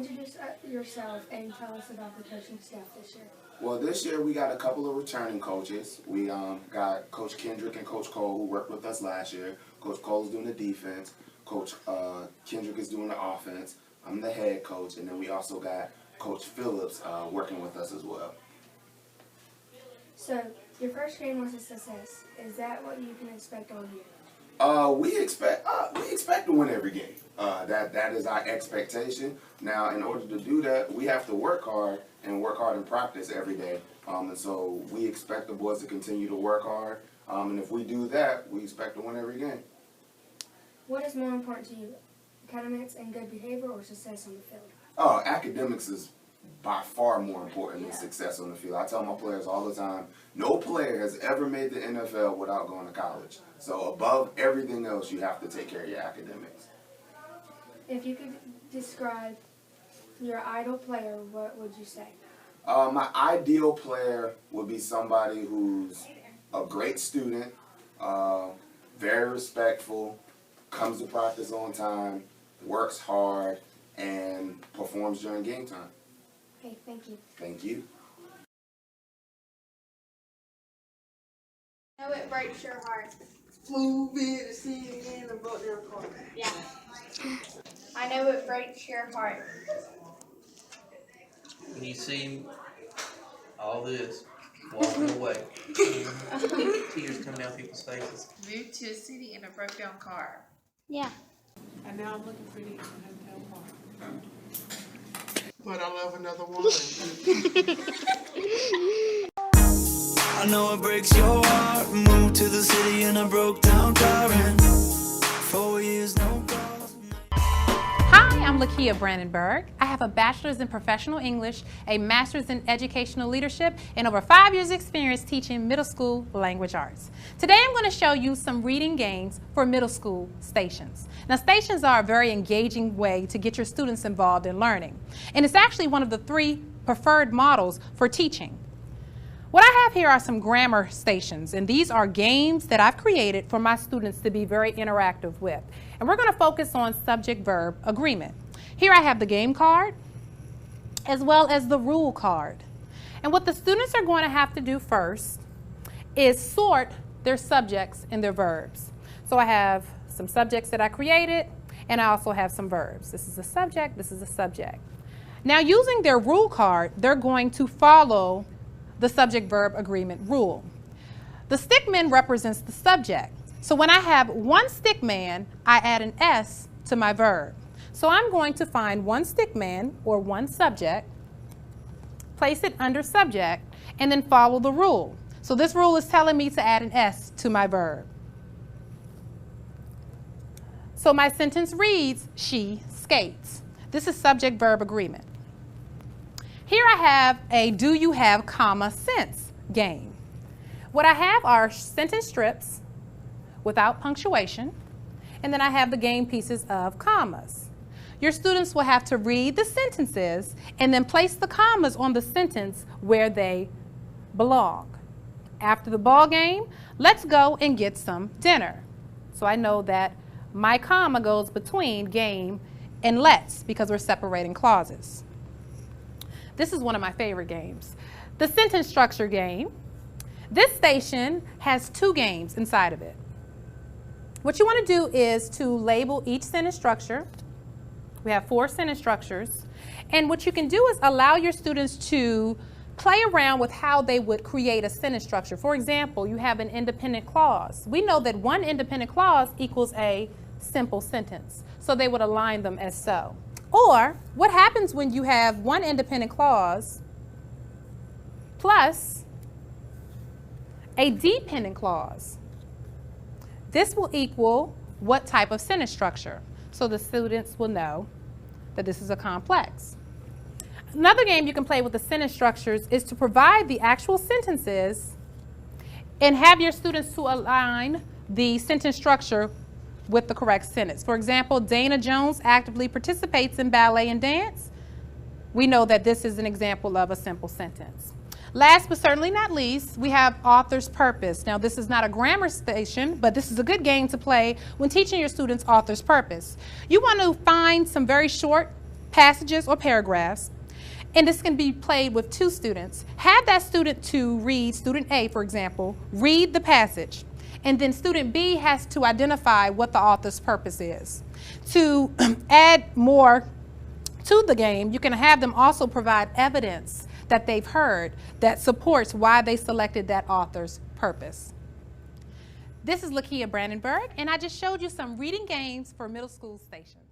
introduce yourself and tell us about the coaching staff this year. Well, this year we got a couple of returning coaches. We got Coach Kendrick and Coach Cole, who worked with us last year. Coach Cole's doing the defense. Coach Kendrick is doing the offense. I'm the head coach, and then we also got Coach Phillips working with us as well. So, your first game was a success. Is that what you can expect all year? We expect to win every game. That is our expectation. Now, in order to do that, we have to work hard in practice every day. And so we expect the boys to continue to work hard. And if we do that, we expect to win every game. What is more important to you, academics and good behavior, or success on the field? Academics is by far more important than success on the field. I tell my players all the time, no player has ever made the NFL without going to college. So above everything else, you have to take care of your academics. If you could describe your idol player, what would you say? My ideal player would be somebody who's a great student, very respectful, comes to practice on time, works hard, and performs during game time. Okay, thank you. Thank you. I know it breaks your heart. Move it and see it again and vote down corner. Yeah. I know it breaks your heart. When you see all this walking away, tears come down people's faces. Moved to a city in a broke down car. Yeah. And now I'm looking pretty in a hotel bar. But I love another woman. I know it breaks your heart. Moved to the city in a broke down car and 4 years no calls. Hi, I'm Lakia Brandenburg. I have a bachelor's in professional English, a master's in educational leadership, and over 5 years experience teaching middle school language arts. Today I'm going to show you some reading games for middle school stations. Now, stations are a very engaging way to get your students involved in learning, and it's actually one of the 3 preferred models for teaching. What I have here are some grammar stations, and these are games that I've created for my students to be very interactive with. And we're going to focus on subject-verb agreement. Here I have the game card, as well as the rule card. And what the students are going to have to do first is sort their subjects and their verbs. So I have some subjects that I created, and I also have some verbs. This is a subject, this is a subject. Now, using their rule card, they're going to follow the subject-verb agreement rule. The stickman represents the subject. So when I have one stickman, I add an S to my verb. So I'm going to find one stickman, or one subject, place it under subject, and then follow the rule. So this rule is telling me to add an S to my verb. So my sentence reads, she skates. This is subject-verb agreement. Here I have a do you have comma sense game. What I have are sentence strips without punctuation, and then I have the game pieces of commas. Your students will have to read the sentences and then place the commas on the sentence where they belong. After the ball game, let's go and get some dinner. So I know that my comma goes between game and let's, because we're separating clauses. This is one of my favorite games. The sentence structure game. This station has 2 games inside of it. What you want to do is to label each sentence structure. We have 4 sentence structures. And what you can do is allow your students to play around with how they would create a sentence structure. For example, you have an independent clause. We know that one independent clause equals a simple sentence. So they would align them as so. Or, what happens when you have one independent clause plus a dependent clause? This will equal what type of sentence structure? So the students will know that this is a complex. Another game you can play with the sentence structures is to provide the actual sentences and have your students to align the sentence structure with the correct sentence. For example, Dana Jones actively participates in ballet and dance. We know that this is an example of a simple sentence. Last but certainly not least, we have author's purpose. Now, this is not a grammar station, but this is a good game to play when teaching your students author's purpose. You want to find some very short passages or paragraphs, and this can be played with two students. Have that student to read, student A, for example, read the passage, and then student B has to identify what the author's purpose is. To add more to the game, you can have them also provide evidence that they've heard that supports why they selected that author's purpose. This is Lakia Brandenburg, and I just showed you some reading games for middle school stations.